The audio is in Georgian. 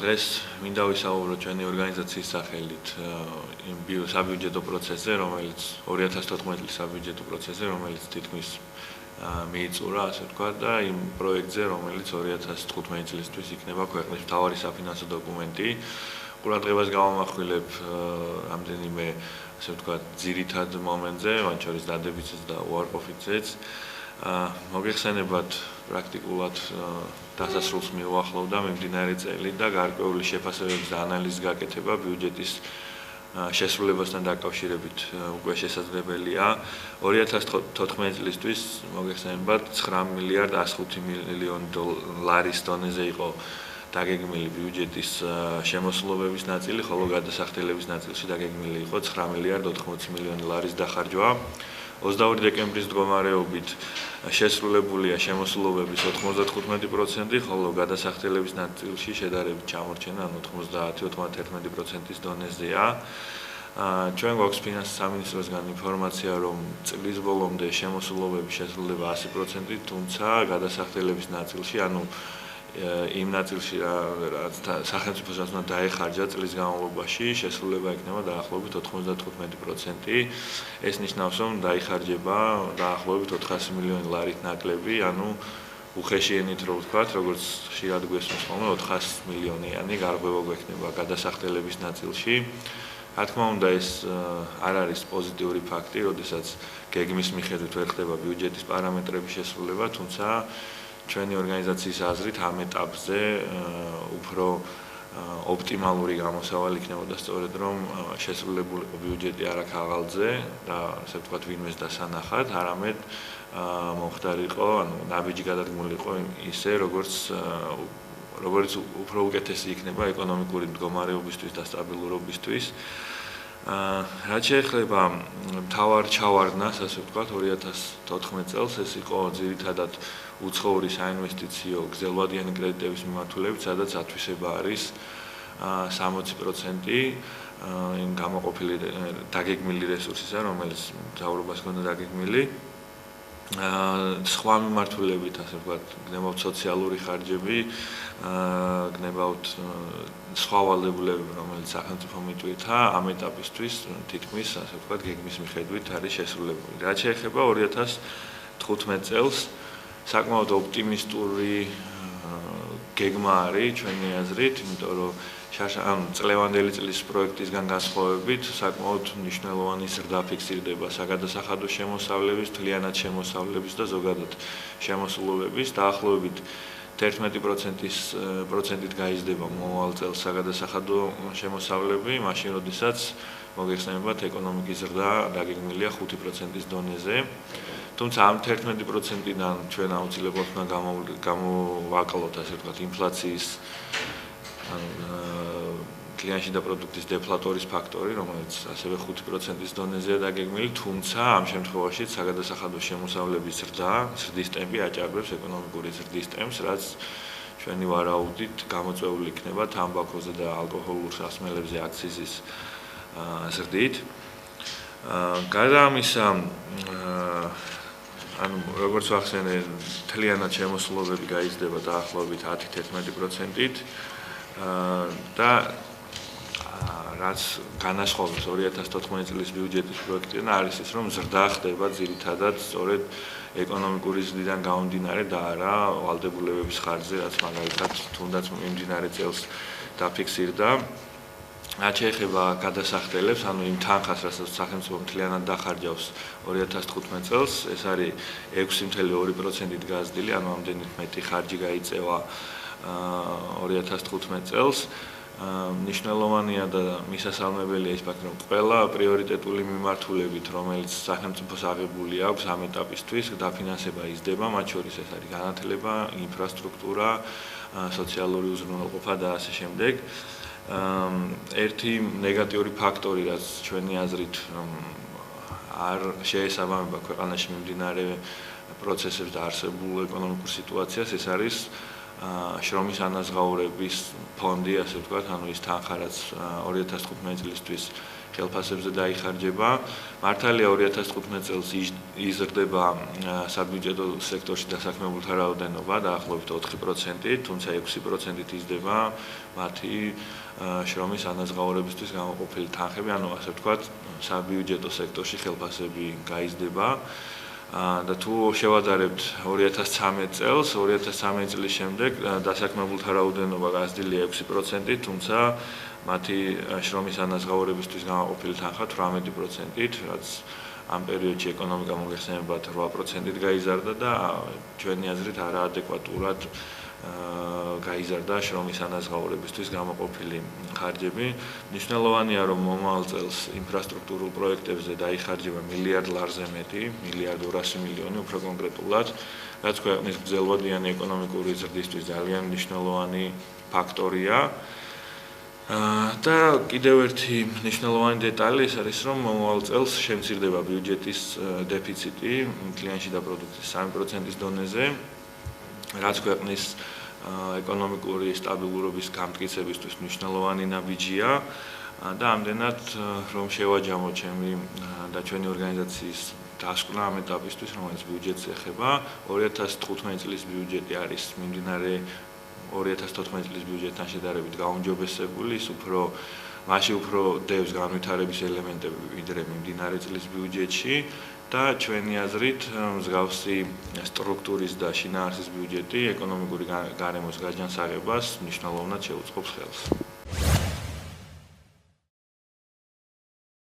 დღეს მინდა ვისაუბრო ჩვენი ორგანიზაციის სახელით იმ საბიუჯეტო პროცესზე, რომელიც 2014 წლის საბიუჯეტო პროცესზე, რომელიც თითქმის მიიწურა, ასე ვთქვათ, და იმ პროექტზე, რომელიც 2015 წლისთვის იქნება ქვეყნის მთავარი საფინანსო დოკუმენტი. ყურადღებას გავამახვილებ რამდენიმე, ასე ვთქვათ, ძირითად მომენტზე, მათ შორის დადებითს და უარყოფითზეც. მოგეხსენებათ პრაქტიკულად დასასრულს მიუახლოვდა მიმდინარე წელი და გარკვეული შეფასებების და ანალიზის გაკეთება ბიუჯეტის შესრულებასთან დაკავშირებით უკვე შესაძლებელია. 2014 წლისთვის მოგეხსენებათ 9 მილიარდ 105 მილიონი დოლარის დონეზე იყო დაგეგმილი ბიუჯეტის შემოსულობების ნაწილი, ხოლო გადასახდელების ნაწილში დაგეგმილი იყო 9 მილიარდ 80 მილიონი ლარის დახარჯვა. 22 დეკემბრის მდგომარეობით შესრულებულია შემოსულობების 95%, ხოლო გადასახდელების ნაწილში შედარებით ჩამორჩენა 90-91%-ის დონეზეა. ჩვენ გვაქვს ფინანსის სამინისტროსგან ინფორმაცია, რომ წლის ბოლომდე შემოსულობების შესრულება 100%, თუმცა გადასახდელების ნაწილში, ანუ იმ ნაწილში რაც სახელმწიფოსაც უნდა დაეხარჯა წლის განმავლობაში, შესრულება იქნება დაახლოებით 95%. ეს ნიშნავს, რომ დაიხარჯება დაახლოებით 400 მილიონი ლარით ნაკლები, ანუ უხეშიენით რო ვთქვათ, როგორც ხშირად გვესმის ხოლმე 400 მილიონიანი გარღვევა გვექნება გადასახდელების ნაწილში. რა თქმა უნდა, ეს არ არის პოზიტიური ფაქტი, როდესაც გეგმის მიხედვით ვერ ხდება ბიუჯეტის პარამეტრების შესრულება, თუმცა ჩვენი ორგანიზაციის აზრით ამ ეტაპზე უფრო ოპტიმალური გამოსავალი იქნებოდა სწორედ რომ შესრულებული ბიუჯეტი არ აქ აღალზე და ასე ვთქვათ ვინმეს დასანახად, არამედ მომხდარიყო, ანუ ნაბიჯი გადადგმულიყო ისე, როგორც უფრო უკეთესი იქნება ეკონომიკური მდგომარეობისთვის და სტაბილურობისთვის. რაც შეეხება მთავარ ჩავარდნას, ასე ვთქვათ, 2014 წელს ეს იყო ძირითადად უცხოური საინვესტიციო გრძელვადიანი კრედიტების მიმართულებით, სადაც ათვისება არის 60% იმ გამოყოფილი დაგეგმილი რესურსისა, რომელიც მთავრობას ჰქონდა დაგეგმილი. სხვა მიმართულებით, ასე ვთქვათ, გნებავთ სოციალური ხარჯები, გნებავთ სხვა ვალდებულებები, რომელიც სახელმწიფო მიტვირთა, ამ ეტაპისთვის თითქმის, ასე ვთქვათ, გეგმის მიხედვით არის შესრულებული. რაც შეეხება 2015 წელს, საკმაოდ ოპტიმისტური გეგმა არის ჩვენი აზრით, იმიტომ რომ წლევანდელი წლის პროექტისგან განსხვავებით საკმაოდ მნიშვნელოვანი ზრდა ფიქსირდება საგადასახადო შემოსავლების, მთლიანად შემოსავლების და ზოგადად შემოსულობების დაახლოებით 11%-ით გაიზრდება მომავალ წელს საგადასახადო შემოსავლები, მაშინ როდესაც მოგეხსენებათ ეკონომიკის ზრდა დაგეგმილია 5%-ის დონეზე. თუმცა ამ 11%-დან ჩვენ აუცილებლად უნდა გამოვაკლოთ, ასე ვთქვათ, ინფლაციის კლიანში და პროდუქტის დეფლატორის ფაქტორი, რომელიც ასევე 5%-ის დონეზეა დაგეგმილი, თუმცა ამ შემთხვევაში საგადასახადო შემოსავლების ზრდის ტემპი აჭარბებს ეკონომიკური ზრდის ტემპს, რაც ჩვენი ვარაუდით გამოწვეული იქნება თამბაქოზე და ალკოჰოლურ სასმელებზე აქციზის ზრდით. გარდა ამისა, ანუ როგორც ვახსენე, მთლიანად შემოსულობები გაიზრდება დაახლოებით 10-11%-ით და რაც განასხვავებს 2014 წლის ბიუჯეტის პროექტიდან არის ის, რომ ზრდა ხდება ძირითადად სწორედ ეკონომიკური ზრდიდან გამომდინარე და არა ვალდებულებების ხარჯზე, რაც მაგალითად თუნდაც მიმდინარე წელს დაფიქსირდა. რაც შეეხება გადასახდელებს, ანუ იმ თანხას, რასაც სახელმწიფო მთლიანად დახარჯავს 2015 წელს, ეს არის 6.2%-ით გაზრდილი, ანუ ამდენით მეტი ხარჯი გაიწევა 2015 წელს. მნიშვნელოვანია და მისასალმებელია ის ფაქტი, რომ ყველა პრიორიტეტული მიმართულებით, რომელიც სახელმწიფოს აღებული აქვს ამ ეტაპისთვის, დაფინანსება იზრდება, მათ შორის ეს არის განათლება, ინფრასტრუქტურა, სოციალური უზრუნველყოფა და ასე შემდეგ. ერთი ნეგატიური ფაქტორი, რაც ჩვენი აზრით არ შეესაბამება ქვეყანაში მიმდინარე პროცესებს და არსებულ ეკონომიკურ სიტუაციას, ეს არის შრომის ანაზღაურების ფონდი, ასე ვთქვათ, ანუ ის თანხა, რაც 2015 წლისთვის ხელფასებზე დაიხარჯება. მართალია 2015 წელს იზრდება საბიუჯეტო სექტორში დასაქმებულთა რაოდენობა დაახლოებით 4%, თუმცა 6%-ით იზრდება მათი შრომის ანაზღაურებისთვის გამოყოფილი თანხები, ანუ ასე ვთქვათ, საბიუჯეტო სექტორში ხელფასები გაიზრდება. და თუ შევადარებთ 2013 წელს, 2013 წლის შემდეგ დასაქმებულთა რაოდენობა გაზრდილია 6%, თუმცა მათი შრომის ანაზღაურებისთვის გამოყოფილი თანხა 18%-ით, რაც ამ პერიოდში ეკონომიკა მოგეხსენებათ 8%-ით გაიზარდა და ჩვენი აზრით არაადეკვატურად გაიზარდა შრომის ანაზღაურებისთვის გამოყოფილი ხარჯები. მნიშვნელოვანია, რომ მომავალ წელს ინფრასტრუქტურულ პროექტებზე დაიხარჯება მილიარდ ლარზე მეტი, 1.2 მილიარდი უფრო კონკრეტულად, რაც ქვეყნის გრძელვადიანი ეკონომიკური ზრდისთვის ძალიან მნიშვნელოვანი ფაქტორია. და კიდევ ერთი მნიშვნელოვანი დეტალი ის არის, რომ მომავალ წელს შემცირდება ბიუჯეტის დეფიციტი მთლიანში და პროდუქტის 3%-ის დონეზე, რაც ქვეყნის ეკონომიკური სტაბილურობის გამტკიცებისთვის მნიშვნელოვანი ნაბიჯია და ამდენად რომ შევაჯამოთ ჩემი და ჩვენი ორგანიზაციის დასკვნა ამ ეტაპისთვის, რომელიც ბიუჯეტს ეხება, 2015 წლის ბიუჯეტი არის მიმდინარე 2014 წლის ბიუჯეტთან შედარებით გაუმჯობესებული, მასში უფრო დევს განვითარების ელემენტები ვიდრე მიმდინარე წლის ბიუჯეტში და ჩვენი აზრით მსგავსი სტრუქტურის და შინაარსის ბიუჯეტი ეკონომიკური გარემოს გაჯანსაღებას მნიშვნელოვნად შეუწყობს ხელს.